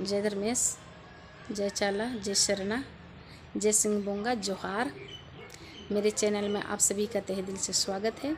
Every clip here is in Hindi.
जय धर्मेश, जय चाला, जय शरणा, जय सिंह बोंगा, जोहार। मेरे चैनल में आप सभी का तहे दिल से स्वागत है।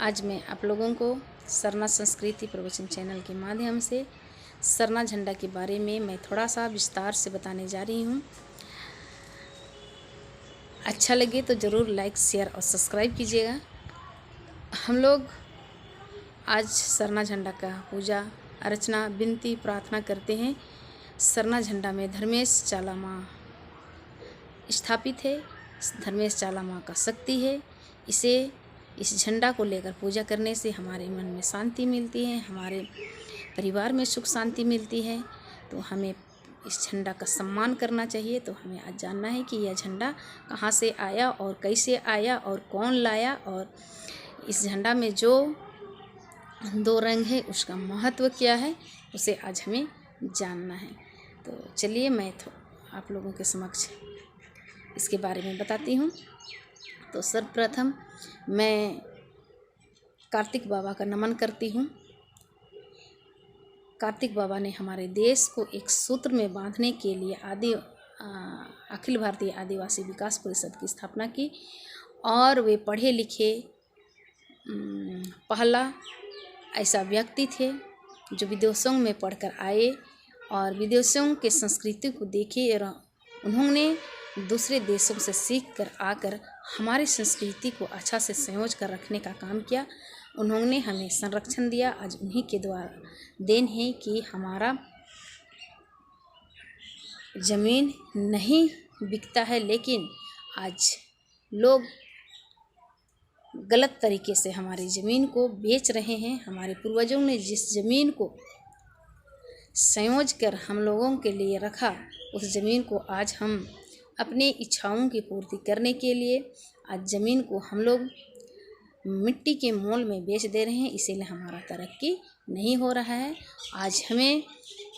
आज मैं आप लोगों को सरना संस्कृति प्रवचन चैनल के माध्यम से सरना झंडा के बारे में मैं थोड़ा सा विस्तार से बताने जा रही हूँ। अच्छा लगे तो ज़रूर लाइक, शेयर और सब्सक्राइब कीजिएगा। हम लोग आज सरना झंडा का पूजा अर्चना विनती प्रार्थना करते हैं। सरना झंडा में धर्मेश चाला माँ स्थापित है। धर्मेश चाला माँ का शक्ति है। इस झंडा को लेकर पूजा करने से हमारे मन में शांति मिलती है, हमारे परिवार में सुख शांति मिलती है। तो हमें इस झंडा का सम्मान करना चाहिए। तो हमें आज जानना है कि यह झंडा कहाँ से आया और कैसे आया और कौन लाया, और इस झंडा में जो 2 रंग है उसका महत्व क्या है, उसे आज हमें जानना है। तो चलिए मैं आप लोगों के समक्ष इसके बारे में बताती हूँ। तो सर्वप्रथम मैं कार्तिक बाबा का नमन करती हूँ। कार्तिक बाबा ने हमारे देश को एक सूत्र में बांधने के लिए अखिल भारतीय आदिवासी विकास परिषद की स्थापना की, और वे पढ़े लिखे पहला ऐसा व्यक्ति थे जो विदेशों में पढ़कर आए और विदेशों के संस्कृति को देखे, और उन्होंने दूसरे देशों से सीख कर आकर हमारी संस्कृति को अच्छा से संयोज कर रखने का काम किया। उन्होंने हमें संरक्षण दिया। आज उन्हीं के द्वारा देन है कि हमारा ज़मीन नहीं बिकता है, लेकिन आज लोग गलत तरीके से हमारी ज़मीन को बेच रहे हैं। हमारे पूर्वजों ने जिस ज़मीन को संयोज कर हम लोगों के लिए रखा, उस ज़मीन को आज हम अपनी इच्छाओं की पूर्ति करने के लिए आज ज़मीन को हम लोग मिट्टी के मोल में बेच दे रहे हैं। इसीलिए हमारा तरक्की नहीं हो रहा है। आज हमें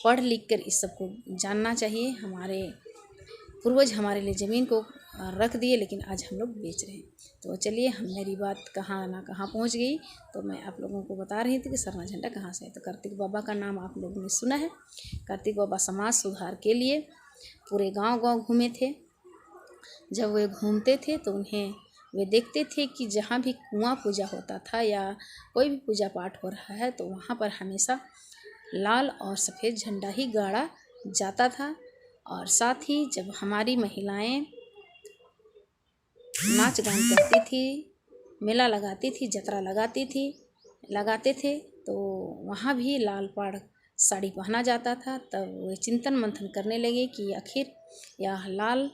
पढ़ लिख कर इस सब को जानना चाहिए। हमारे पूर्वज हमारे लिए ज़मीन को रख दिए, लेकिन आज हम लोग बेच रहे हैं। तो चलिए, मेरी बात कहाँ ना कहाँ पहुँच गई। तो मैं आप लोगों को बता रही थी कि सरना झंडा कहाँ से है। तो कार्तिक बाबा का नाम आप लोगों ने सुना है। कार्तिक बाबा समाज सुधार के लिए पूरे गांव-गांव घूमे थे। जब वे घूमते थे तो वे देखते थे कि जहाँ भी कुआं पूजा होता था या कोई भी पूजा पाठ हो रहा है, तो वहाँ पर हमेशा लाल और सफ़ेद झंडा ही गाड़ा जाता था। और साथ ही जब हमारी महिलाएं नाच गान करती थी, मेला लगाती थी, जतरा लगाते थे, तो वहाँ भी लाल पाड़ साड़ी पहना जाता था। तब वे चिंतन मंथन करने लगे कि आखिर यह लाल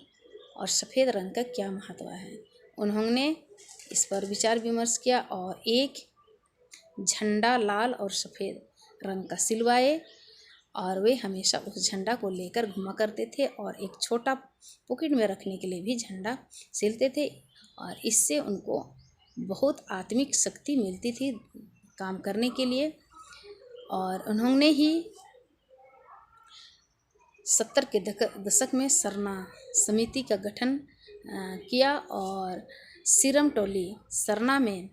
और सफ़ेद रंग का क्या महत्व है। उन्होंने इस पर विचार विमर्श किया और एक झंडा लाल और सफ़ेद रंग का सिलवाए, और वे हमेशा उस झंडा को लेकर घुमा करते थे, और एक छोटा पॉकेट में रखने के लिए भी झंडा सिलते थे। और इससे उनको बहुत आत्मिक शक्ति मिलती थी काम करने के लिए। और उन्होंने ही 70 के दशक में सरना समिति का गठन किया, और सिरम टोली सरना में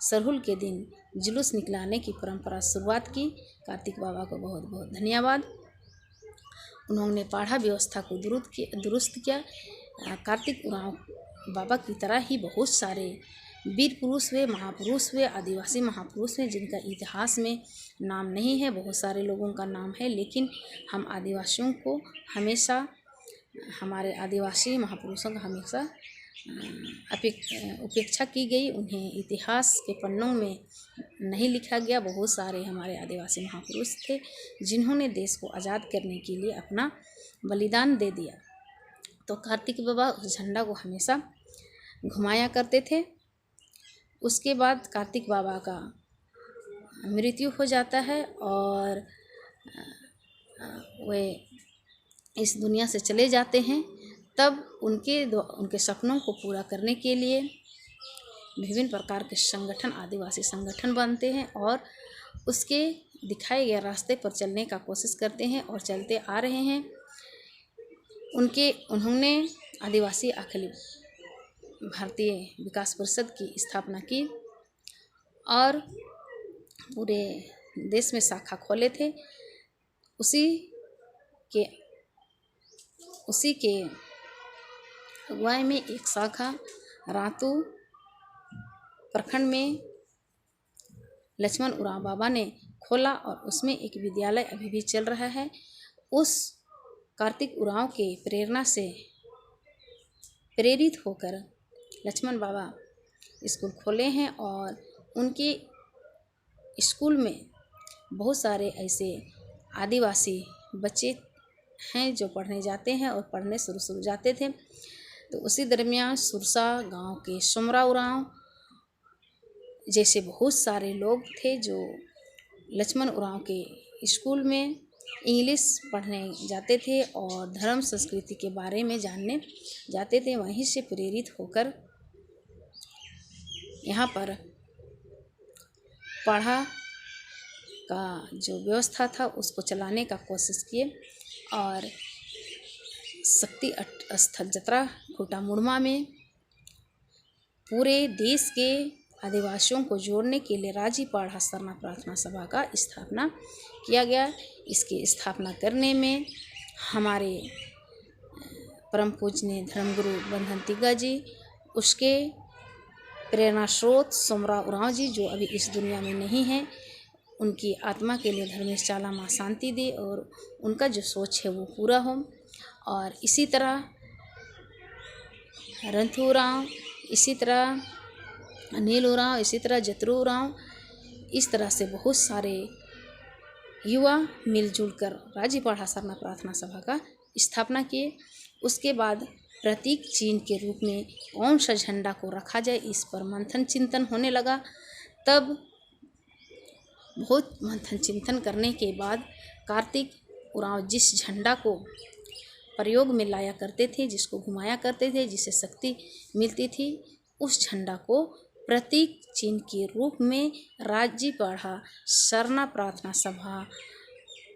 सरहुल के दिन जुलूस निकलाने की परंपरा शुरुआत की। कार्तिक बाबा को बहुत बहुत धन्यवाद। उन्होंने पाढ़ा व्यवस्था को दुरुस्त किया। कार्तिक बाबा की तरह ही बहुत सारे वीर पुरुष हुए, महापुरुष हुए, आदिवासी महापुरुष हुए, जिनका इतिहास में नाम नहीं है। बहुत सारे लोगों का नाम है, लेकिन हम आदिवासियों को हमेशा, हमारे आदिवासी महापुरुषों का हमेशा उपेक्षा की गई। उन्हें इतिहास के पन्नों में नहीं लिखा गया। बहुत सारे हमारे आदिवासी महापुरुष थे जिन्होंने देश को आज़ाद करने के लिए अपना बलिदान दे दिया। तो कार्तिक बाबा उस झंडा को हमेशा घुमाया करते थे। उसके बाद कार्तिक बाबा का मृत्यु हो जाता है और वे इस दुनिया से चले जाते हैं। तब उनके सपनों को पूरा करने के लिए विभिन्न प्रकार के संगठन, आदिवासी संगठन बनते हैं और उसके दिखाए गए रास्ते पर चलने का कोशिश करते हैं और चलते आ रहे हैं। उन्होंने आदिवासी अखिल भारतीय विकास परिषद की स्थापना की और पूरे देश में शाखा खोले थे। उसी के उसी के अगुवाई में एक शाखा रातू प्रखंड में लक्ष्मण उरांव बाबा ने खोला और उसमें एक विद्यालय अभी भी चल रहा है। उस कार्तिक उरांव के प्रेरणा से प्रेरित होकर लक्ष्मण बाबा स्कूल खोले हैं और उनके स्कूल में बहुत सारे ऐसे आदिवासी बच्चे हैं जो पढ़ने जाते हैं और पढ़ने शुरू जाते थे। तो उसी दरमियान सुरसा गांव के सोमरा उरांव जैसे बहुत सारे लोग थे जो लक्ष्मण उरांव के स्कूल में इंग्लिश पढ़ने जाते थे और धर्म संस्कृति के बारे में जानने जाते थे। वहीं से प्रेरित होकर यहाँ पर पढ़ा का जो व्यवस्था था उसको चलाने का कोशिश किए और शक्ति स्थल जतरा खूटा मुड़मा में पूरे देश के आदिवासियों को जोड़ने के लिए राजीपाड़ा सरना प्रार्थना सभा का स्थापना किया गया। इसकी स्थापना करने में हमारे परम पूजनीय धर्मगुरु बंधन तिग्गा जी, उसके प्रेरणा स्रोत सोमरा उरांव जी जो अभी इस दुनिया में नहीं हैं, उनकी आत्मा के लिए धर्मेश चाला माँ शांति दे और उनका जो सोच है वो पूरा हो। और इसी तरह रंथू उरांव, इसी तरह अनिल उरांव, इसी तरह जतरू उरांव, इस तरह से बहुत सारे युवा मिलजुल कर राजीपाड़ा सरना प्रार्थना सभा का स्थापना किए। उसके बाद प्रतीक चिन्ह के रूप में कौन सा झंडा को रखा जाए इस पर मंथन चिंतन होने लगा। तब बहुत मंथन चिंतन करने के बाद कार्तिक उरांव जिस झंडा को प्रयोग में लाया करते थे, जिसको घुमाया करते थे, जिसे शक्ति मिलती थी, उस झंडा को प्रतीक चिन्ह के रूप में राजीपाड़ा सरना प्रार्थना सभा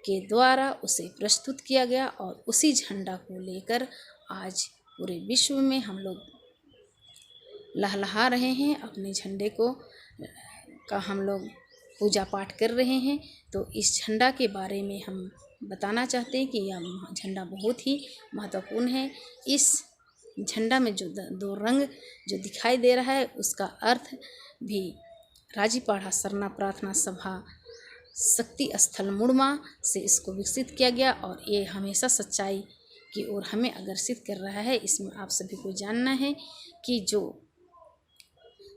के द्वारा उसे प्रस्तुत किया गया और उसी झंडा को लेकर आज पूरे विश्व में हम लोग लहलहा रहे हैं। अपने झंडे को का हम लोग पूजा पाठ कर रहे हैं। तो इस झंडा के बारे में हम बताना चाहते हैं कि यह झंडा बहुत ही महत्वपूर्ण है। इस झंडा में जो दो रंग जो दिखाई दे रहा है उसका अर्थ भी राजीपाड़ा सरना प्रार्थना सभा शक्ति स्थल मुड़मा से इसको विकसित किया गया और ये हमेशा सच्चाई की ओर हमें अग्रसित कर रहा है। इसमें आप सभी को जानना है कि जो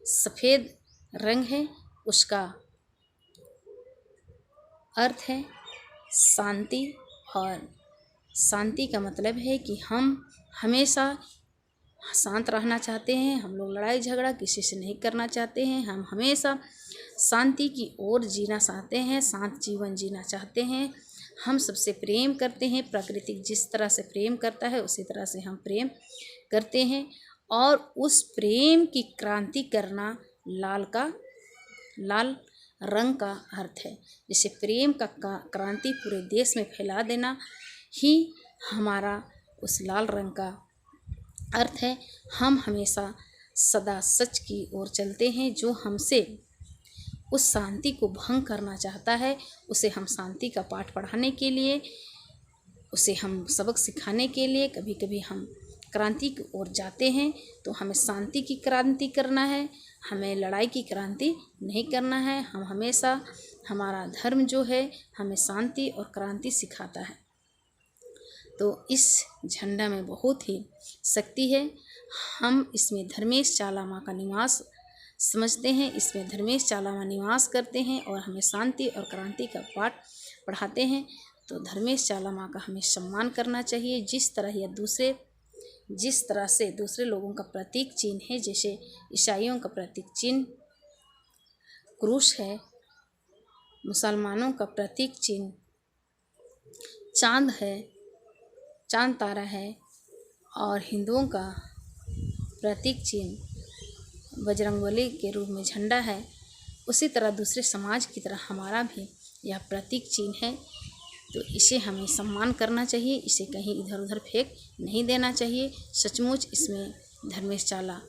सफ़ेद रंग है उसका अर्थ है शांति और शांति का मतलब है कि हम हमेशा शांत रहना चाहते हैं। हम लोग लड़ाई झगड़ा किसी से नहीं करना चाहते हैं। हम हमेशा शांति की ओर जीना चाहते हैं, शांत जीवन जीना चाहते हैं। हम सबसे प्रेम करते हैं। प्रकृति जिस तरह से प्रेम करता है उसी तरह से हम प्रेम करते हैं और उस प्रेम की क्रांति करना लाल रंग का अर्थ है। जैसे प्रेम का क्रांति पूरे देश में फैला देना ही हमारा उस लाल रंग का अर्थ है। हम हमेशा सदा सच की ओर चलते हैं। जो हमसे उस शांति को भंग करना चाहता है उसे हम शांति का पाठ पढ़ाने के लिए, उसे हम सबक सिखाने के लिए कभी कभी हम क्रांति की ओर जाते हैं। तो हमें शांति की क्रांति करना है, हमें लड़ाई की क्रांति नहीं करना है। हम हमेशा हमारा धर्म जो है हमें शांति और क्रांति सिखाता है। तो इस झंडा में बहुत ही शक्ति है। हम इसमें धर्मेश चाला माँ का निवास समझते हैं, इसमें धर्मेश चाला माँ निवास करते हैं और हमें शांति और क्रांति का पाठ पढ़ाते हैं। तो धर्मेश चाला माँ का हमें सम्मान करना चाहिए। जिस तरह से दूसरे लोगों का प्रतीक चिन्ह है, जैसे ईसाइयों का प्रतीक चिन्ह क्रूस है, मुसलमानों का प्रतीक चिन्ह चांद है, चांद तारा है और हिंदुओं का प्रतीक चिन्ह बजरंगबली के रूप में झंडा है, उसी तरह दूसरे समाज की तरह हमारा भी यह प्रतीक चिन्ह है। तो इसे हमें सम्मान करना चाहिए, इसे कहीं इधर उधर फेंक नहीं देना चाहिए। सचमुच इसमें धर्मेश चाला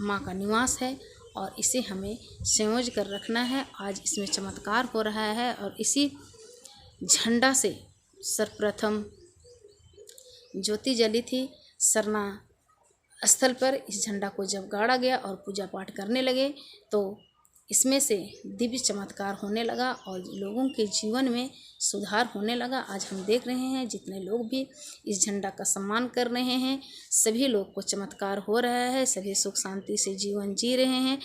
माँ का निवास है और इसे हमें संजो कर रखना है। आज इसमें चमत्कार हो रहा है और इसी झंडा से सर्वप्रथम ज्योति जली थी सरना स्थल पर। इस झंडा को जब गाड़ा गया और पूजा पाठ करने लगे तो इसमें से दिव्य चमत्कार होने लगा और लोगों के जीवन में सुधार होने लगा। आज हम देख रहे हैं जितने लोग भी इस झंडा का सम्मान कर रहे हैं, सभी लोग को चमत्कार हो रहा है, सभी सुख शांति से जीवन जी रहे हैं।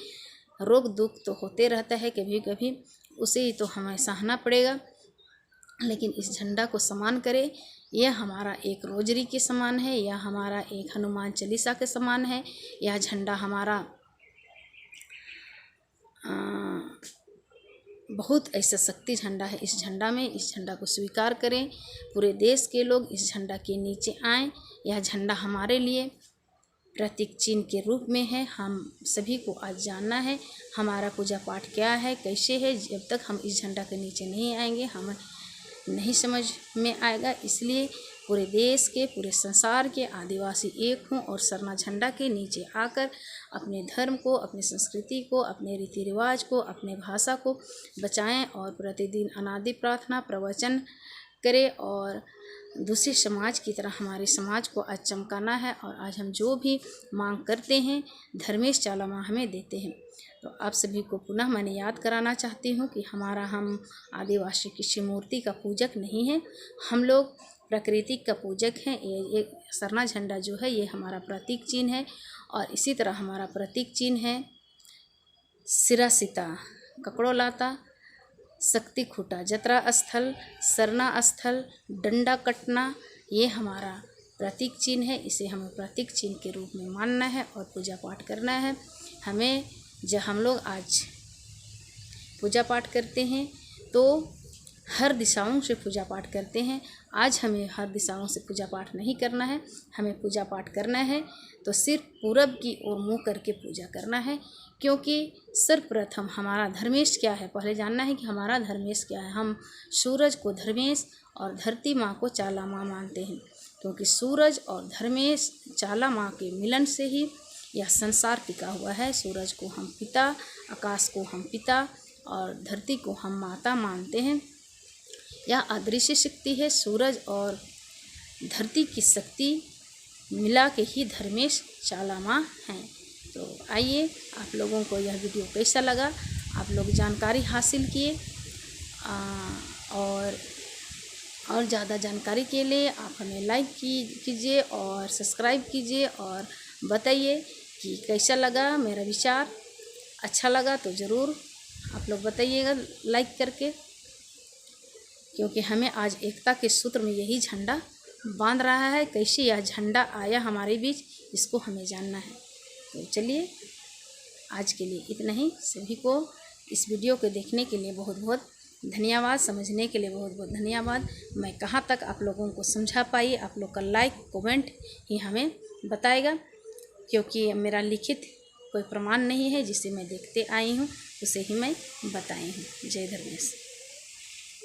रोग दुख तो होते रहता है कभी कभी, उसे ही तो हमें सहना पड़ेगा, लेकिन इस झंडा को सम्मान करें। यह हमारा एक रोजरी के समान है, यह हमारा एक हनुमान चालीसा के समान है। यह झंडा हमारा बहुत ऐसा शक्ति झंडा है। इस झंडा में, इस झंडा को स्वीकार करें। पूरे देश के लोग इस झंडा के नीचे आएं। यह झंडा हमारे लिए प्रतीक चिन्ह के रूप में है। हम सभी को आज जानना है हमारा पूजा पाठ क्या है, कैसे है। जब तक हम इस झंडा के नीचे नहीं आएंगे हमें नहीं समझ में आएगा। इसलिए पूरे देश के, पूरे संसार के आदिवासी एक हों और सरना झंडा के नीचे आकर अपने धर्म को, अपनी संस्कृति को, अपने रीति रिवाज को, अपने भाषा को बचाएं और प्रतिदिन अनादि प्रार्थना प्रवचन करें और दूसरे समाज की तरह हमारे समाज को आज चमकाना है। और आज हम जो भी मांग करते हैं धर्मेश चालामा हमें देते हैं। तो आप सभी को पुनः मैंने याद कराना चाहती हूँ कि हम आदिवासी किसी मूर्ति का पूजक नहीं है, हम लोग प्रकृति का पूजक हैं। ये सरना झंडा जो है ये हमारा प्रतीक चिन्ह है। और इसी तरह हमारा प्रतीक चिन्ह है सिरासिता ककड़ो लाता, शक्ति खूटा जतरा स्थल, सरना स्थल, डंडा कटना, ये हमारा प्रतीक चिन्ह है। इसे हमें प्रतीक चिन्ह के रूप में मानना है और पूजा पाठ करना है। हमें जब हम लोग आज पूजा पाठ करते हैं तो हर दिशाओं से पूजा पाठ करते हैं। आज हमें हर दिशाओं से पूजा पाठ नहीं करना है, हमें पूजा पाठ करना है तो सिर्फ पूरब की ओर मुँह करके पूजा करना है। क्योंकि सर्वप्रथम हमारा धर्मेश क्या है, पहले जानना है कि हमारा धर्मेश क्या है। हम सूरज को धर्मेश और धरती माँ को चाला माँ मानते हैं, क्योंकि सूरज और धर्मेश चाला माँ के मिलन से ही यह संसार टिका हुआ है। सूरज को हम पिता, आकाश को हम पिता और धरती को हम माता मानते हैं। यह अदृश्य शक्ति है। सूरज और धरती की शक्ति मिला के ही धर्मेश चाला माँ हैं। तो आइए, आप लोगों को यह वीडियो कैसा लगा, आप लोग जानकारी हासिल किए और ज़्यादा जानकारी के लिए आप हमें लाइक कीजिए और सब्सक्राइब कीजिए और बताइए कि कैसा लगा मेरा विचार। अच्छा लगा तो ज़रूर आप लोग बताइएगा लाइक करके, क्योंकि हमें आज एकता के सूत्र में यही झंडा बांध रहा है। कैसे यह झंडा आया हमारे बीच, इसको हमें जानना है। तो चलिए, आज के लिए इतना ही। सभी को इस वीडियो को देखने के लिए बहुत बहुत धन्यवाद, समझने के लिए बहुत बहुत धन्यवाद। मैं कहाँ तक आप लोगों को समझा पाई, आप लोग का लाइक कमेंट ही हमें बताएगा, क्योंकि मेरा लिखित कोई प्रमाण नहीं है। जिसे मैं देखते आई हूँ उसे ही मैं बताई हूँ। जय धर्मेश।